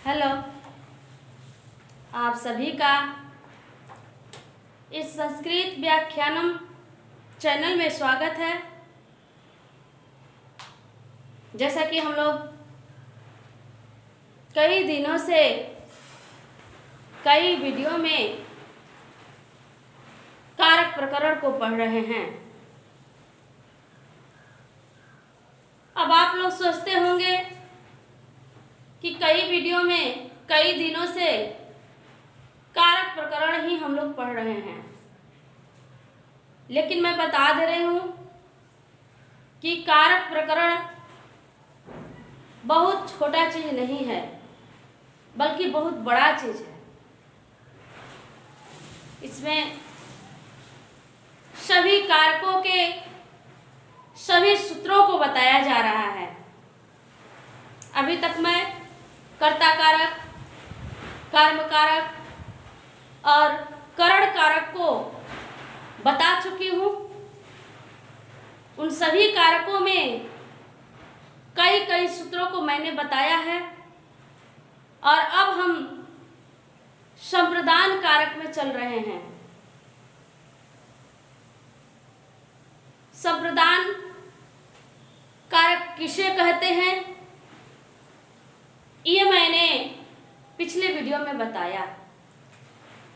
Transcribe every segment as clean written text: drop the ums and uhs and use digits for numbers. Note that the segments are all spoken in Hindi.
हेलो, आप सभी का इस संस्कृत व्याख्यानम चैनल में स्वागत है। जैसा कि हम लोग कई दिनों से कई वीडियो में कारक प्रकरण को पढ़ रहे हैं। अब आप लोग सोचते होंगे कि कई वीडियो में कई दिनों से कारक प्रकरण ही हम लोग पढ़ रहे हैं, लेकिन मैं बता दे रही हूँ कि कारक प्रकरण बहुत छोटा चीज नहीं है, बल्कि बहुत बड़ा चीज है। इसमें सभी कारकों के सभी सूत्रों को बताया जा रहा है। अभी तक मैं कर्ता कारक, कर्म कारक और करण कारक को बता चुकी हूँ। उन सभी कारकों में कई कई सूत्रों को मैंने बताया है और अब हम संप्रदान कारक में चल रहे हैं। संप्रदान कारक किसे कहते हैं, ये मैंने पिछले वीडियो में बताया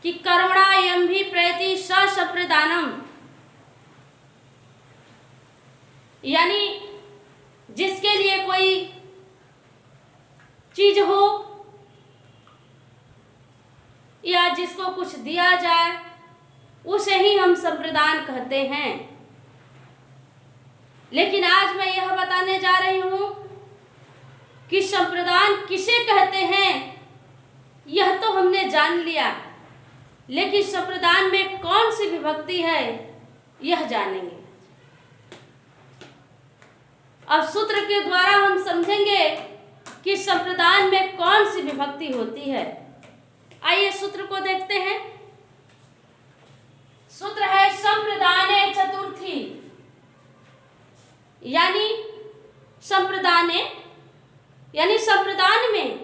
कि कर्मणायं भी प्रयति संप्रदानम, यानी जिसके लिए कोई चीज हो या जिसको कुछ दिया जाए उसे ही हम संप्रदान कहते हैं। लेकिन आज मैं यह बताने जा रही हूं कि संप्रदान किसे कहते हैं। यह तो हमने जान लिया, लेकिन संप्रदान में कौन सी विभक्ति है यह जानेंगे। अब सूत्र के द्वारा हम समझेंगे कि संप्रदान में कौन सी विभक्ति होती है। आइए सूत्र को देखते हैं। सूत्र है संप्रदाने चतुर्थी, यानी संप्रदान में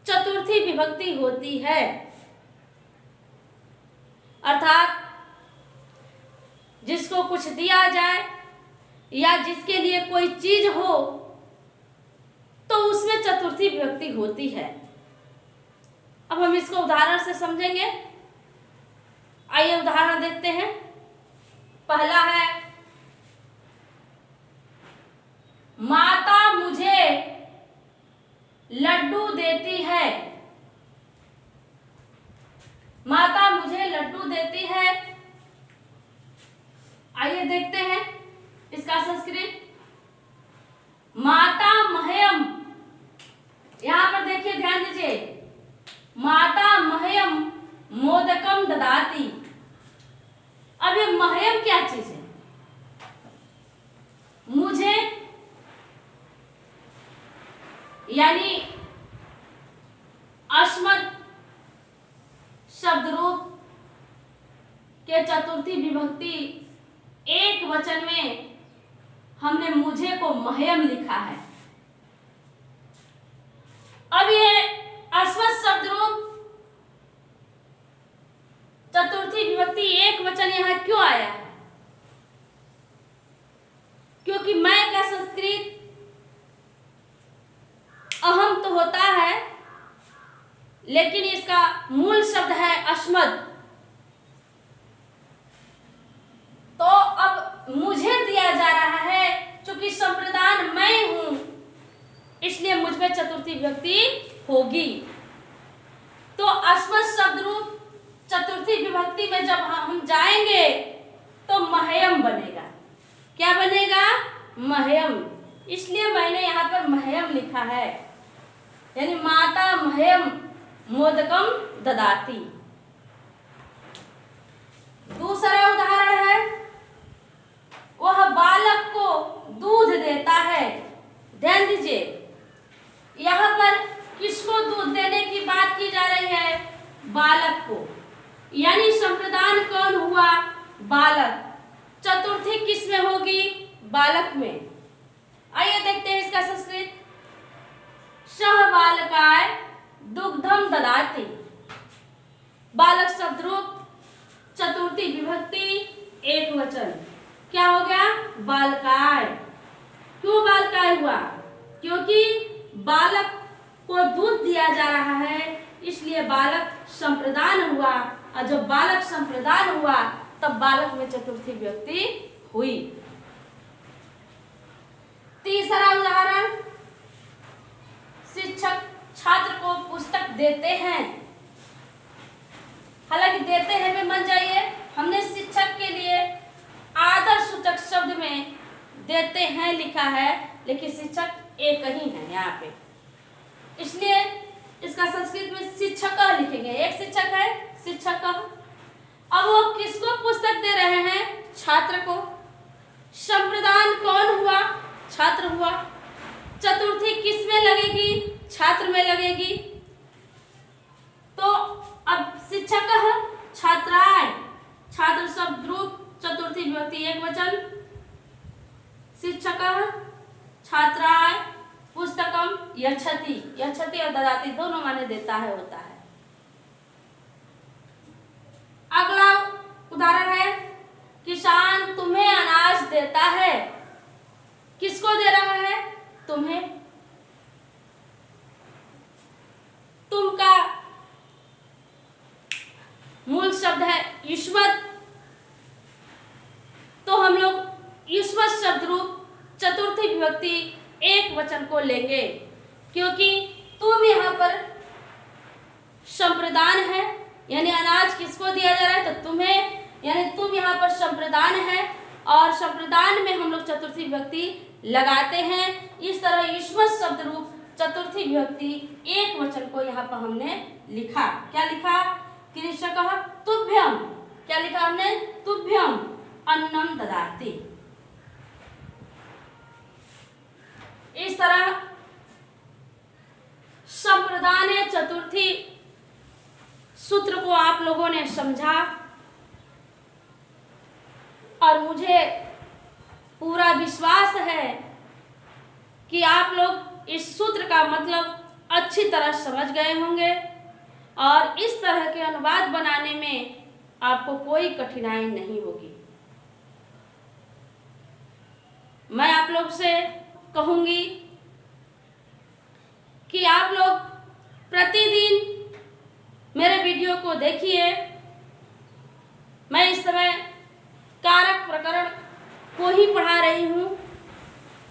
चतुर्थी विभक्ति होती है। अर्थात जिसको कुछ दिया जाए या जिसके लिए कोई चीज हो तो उसमें चतुर्थी विभक्ति होती है। अब हम इसको उदाहरण से समझेंगे। आइए उदाहरण देखते हैं। पहला है, माता मुझे लड्डू देती है। माता मुझे लड्डू देती है। आइए देखते हैं इसका संस्कृत। माता मह्यम, यहां पर देखिए, ध्यान दीजिए, माता मह्यम मोदकम ददाति। अब ये मह्यम क्या चीज है? मुझे, यानी अस्मत् शब्द रूप के चतुर्थी विभक्ति एक वचन में हमने मुझे को मह्यम लिखा है। अब ये अस्मत् शब्द रूप चतुर्थी विभक्ति एक वचन यहां क्यों आया है? क्योंकि मैं का संस्कृत अहम तो होता है, लेकिन इसका मूल शब्द है अस्मत्। तो अब मुझे दिया जा रहा है, चूंकि संप्रदान मैं हूं, इसलिए मुझ में चतुर्थी विभक्ति होगी। तो अस्मत् शब्द रूप चतुर्थी विभक्ति में जब हम जाएंगे तो मह्यम बनेगा। क्या बनेगा? मह्यम। इसलिए मैंने यहाँ पर मह्यम लिखा है, यानी माता मह्यम मोदकम ददाति। दूसरा उदाहरण है, वह बालक को दूध देता है। ध्यान दीजिए, यहाँ पर किसको दूध देने की बात की जा रही है? बालक को, यानी संप्रदान कौन हुआ? बालक। चतुर्थी किस में होगी? बालक में। आइए देखते हैं इसका संस्कृत। सह बालकाय इसलिए हुआ क्योंकि बालक को दूध दिया जा रहा है, इसलिए बालक संप्रदान हुआ। और जब बालक संप्रदान हुआ तब बालक में चतुर्थी विभक्ति हुई। तीसरा उदाहरण, शिक्षक छात्र को पुस्तक देते हैं। हालांकि देते हैं में मान जाइए, हमने शिक्षक के लिए आदर सूचक शब्द में देते हैं लिखा है, लेकिन शिक्षक एक ही है यहाँ पे, इसलिए इसका संस्कृत में शिक्षक लिखेंगे। एक शिक्षक है, शिक्षक। अब वो किसको पुस्तक दे रहे हैं? छात्र को। संप्रदान कौन हुआ? छात्र हुआ। चतुर्थी किस में लगेगी? छात्र में लगेगी। तो अब शिक्षक छात्राएं, छात्र शब्द रूप चतुर्थी विभक्ति एक वचन, शिक्षक छात्राएं, पुस्तकम यच्छति, यच्छति और ददाति दोनों माने देता है, होता है। अगला उदाहरण है, किसान तुम्हें अनाज देता है। किसको दे रहा है? तुम्हें। तुम का मूल शब्द है युष्मत्, तो हम लोग युष्मत् शब्द रूप चतुर्थी विभक्ति एक वचन को लेंगे, क्योंकि तुम यहाँ पर संप्रदान है, यानी अनाज किसको दिया जा रहा है? तो तुम्हें, यानी तुम यहाँ पर संप्रदान है, और संप्रदान में हम लोग चतुर्थी विभक्ति लगाते हैं। इस तरह युष्मत् शब्द रूप चतुर्थी विभक्ति एक वचन को यहाँ पर हमने लिखा। क्या लिखा? कृषकः तुभ्यम। क्या लिखा हमने? तुभ्यम अन्नम ददाति। इस तरह संप्रदान चतुर्थी सूत्र को आप लोगों ने समझा, और मुझे पूरा विश्वास है कि आप लोग इस सूत्र का मतलब अच्छी तरह समझ गए होंगे, और इस तरह के अनुवाद बनाने में आपको कोई कठिनाई नहीं होगी। मैं आप लोग से कहूंगी कि आप लोग प्रतिदिन मेरे वीडियो को देखिए। मैं इस समय कारक प्रकरण को ही पढ़ा रही हूँ,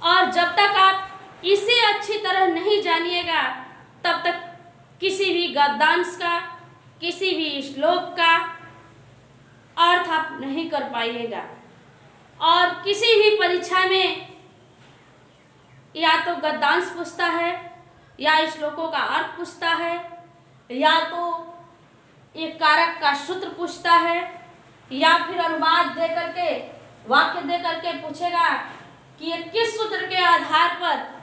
और जब तक आप इसे अच्छी तरह नहीं जानिएगा तब तक किसी भी गद्यांश का, किसी भी श्लोक का अर्थ आप नहीं कर पाइएगा। और किसी भी परीक्षा में या तो गद्यांश पूछता है, या श्लोकों का अर्थ पूछता है, या तो एक कारक का सूत्र पूछता है, या फिर अनुवाद दे करके, वाक्य दे करके पूछेगा कि ये किस सूत्र के आधार पर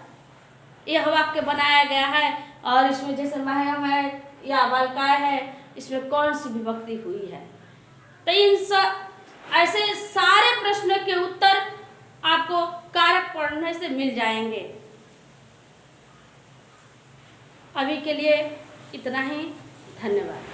यह वाक्य बनाया गया है, और इसमें जैसे महयम है या बालकाय है, इसमें कौन सी विभक्ति हुई है। तो ऐसे सारे प्रश्नों के उत्तर आपको कारक पढ़ने से मिल जाएंगे। अभी के लिए इतना ही, धन्यवाद।